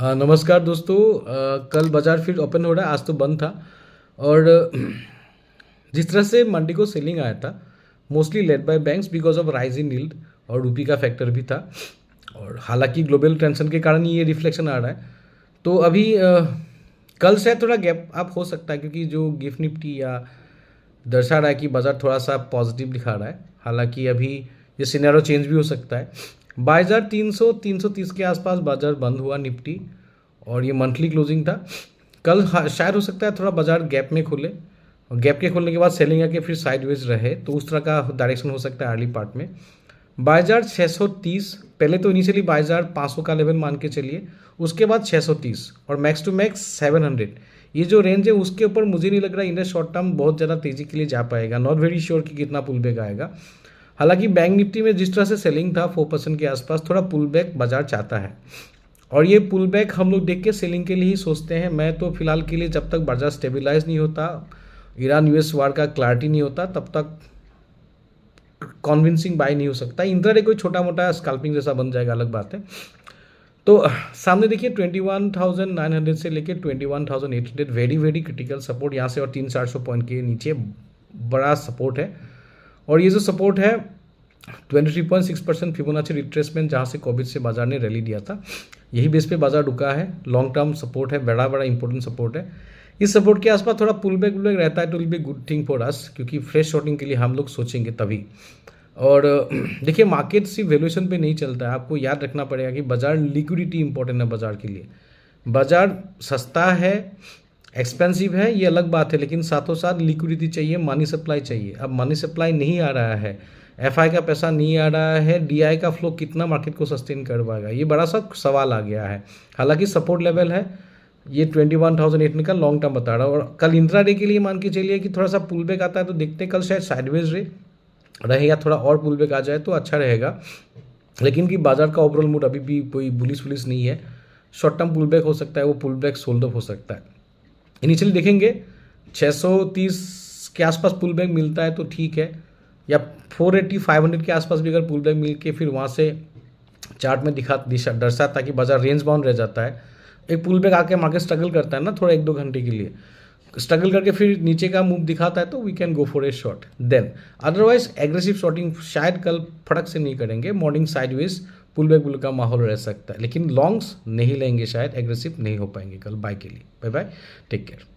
नमस्कार दोस्तों। कल बाज़ार फिर ओपन हो रहा है, आज तो बंद था। और जिस तरह से मंडी को सेलिंग आया था, mostly led by banks because of rise in yield और रूपी का फैक्टर भी था। और हालांकि ग्लोबल टेंशन के कारण ये रिफ्लेक्शन आ रहा है। तो अभी कल से थोड़ा गैप अप हो सकता है, क्योंकि जो गिफ्ट निफ्टी या दर्शा रहा है कि बाज़ार थोड़ा सा पॉजिटिव दिखा रहा है। हालांकि अभी ये सिनेरियो चेंज भी हो सकता है। बाजार 300-330 के आसपास बाजार बंद हुआ निफ्टी, और ये मंथली क्लोजिंग था। कल शायद हो सकता है थोड़ा बाजार गैप में खुले, और गैप के खुलने के बाद सेलिंग आके फिर साइडवेज रहे, तो उस तरह का डायरेक्शन हो सकता है अर्ली पार्ट में। बाजार 630, पहले तो इनिशियली बाजार 500 का लेवल मान के चलिए, उसके बाद 630 और मैक्स टू मैक्स 700। ये जो रेंज है उसके ऊपर मुझे नहीं लग रहा इन द शॉर्ट टर्म बहुत ज़्यादा तेज़ी के लिए जा पाएगा। नॉट वेरी श्योर कि कितना पुल बैक आएगा। हालांकि बैंक निफ्टी में जिस तरह से सेलिंग था 4% के आसपास, थोड़ा पुल बैक बाजार चाहता है, और ये पुल बैक हम लोग देख के सेलिंग के लिए ही सोचते हैं। मैं तो फिलहाल के लिए जब तक बाजार स्टेबलाइज नहीं होता, ईरान यूएस वार का क्लैरिटी नहीं होता, तब तक कॉन्विंसिंग बाय नहीं हो सकता। इंट्राडे कोई छोटा मोटा स्कैल्पिंग जैसा बन जाएगा, अलग बात है। तो सामने देखिए 21,900 से लेकर 21,800 वेरी वेरी क्रिटिकल सपोर्ट यहाँ से, और 300-400 पॉइंट के नीचे बड़ा सपोर्ट है। और ये जो सपोर्ट है 23.6% फिबोनाची रिट्रेसमेंट, जहाँ से कोविड से बाजार ने रैली दिया था, यही बेस पे बाजार रुका है। लॉन्ग टर्म सपोर्ट है, बड़ा बड़ा इंपॉर्टेंट सपोर्ट है। इस सपोर्ट के आसपास थोड़ा पुल बैक रहता है तो will be good thing for us, क्योंकि फ्रेश शॉर्टिंग के लिए हम लोग सोचेंगे तभी। और देखिए मार्केट सिर्फ वैल्यूएशन पे नहीं चलता है, आपको याद रखना पड़ेगा कि बाजार लिक्विडिटी इंपॉर्टेंट है बाजार के लिए। बाजार सस्ता है, एक्सपेंसिव है, ये अलग बात है, लेकिन साथों साथ लिक्विडिटी चाहिए, मनी सप्लाई चाहिए। अब मनी सप्लाई नहीं आ रहा है, एफआई का पैसा नहीं आ रहा है, डीआई का फ्लो कितना मार्केट को सस्टेन कर पाएगा, ये बड़ा सा सवाल आ गया है। हालांकि सपोर्ट लेवल है ये 21,800 का लॉन्ग टर्म बता रहा है। और कल इंट्राडे के लिए मान के चलिए कि थोड़ा सा पुल बैक आता है, तो देखते हैं कल शायद साइडवेज रहे या थोड़ा और पुल बैक आ जाए तो अच्छा रहेगा। लेकिन कि बाजार का ओवरऑल मूड अभी भी कोई बुलिश नहीं है। शॉर्ट टर्म पुल बैक हो सकता है, वो पुल बैक सोल्ड ऑफ हो सकता है। इनिशियली देखेंगे 630 के आसपास पुल बैक मिलता है तो ठीक है, या 480-500 के आसपास भी अगर पुल बैक मिल के फिर वहाँ से चार्ट में दर्शाता है कि बाजार रेंज बाउंड रह जाता है। एक पुल बैक आके मार्केट स्ट्रगल करता है ना थोड़ा 1-2 घंटे के लिए, स्ट्रगल करके फिर नीचे का मूव दिखाता है, तो we can go for a short then. Otherwise aggressive shorting शायद कल फटक से नहीं करेंगे, morning sideways pull back bull का माहौल रह सकता है, लेकिन लॉन्ग्स नहीं लेंगे, शायद एग्रेसिव नहीं हो पाएंगे कल बाय के लिए। Bye bye, take care.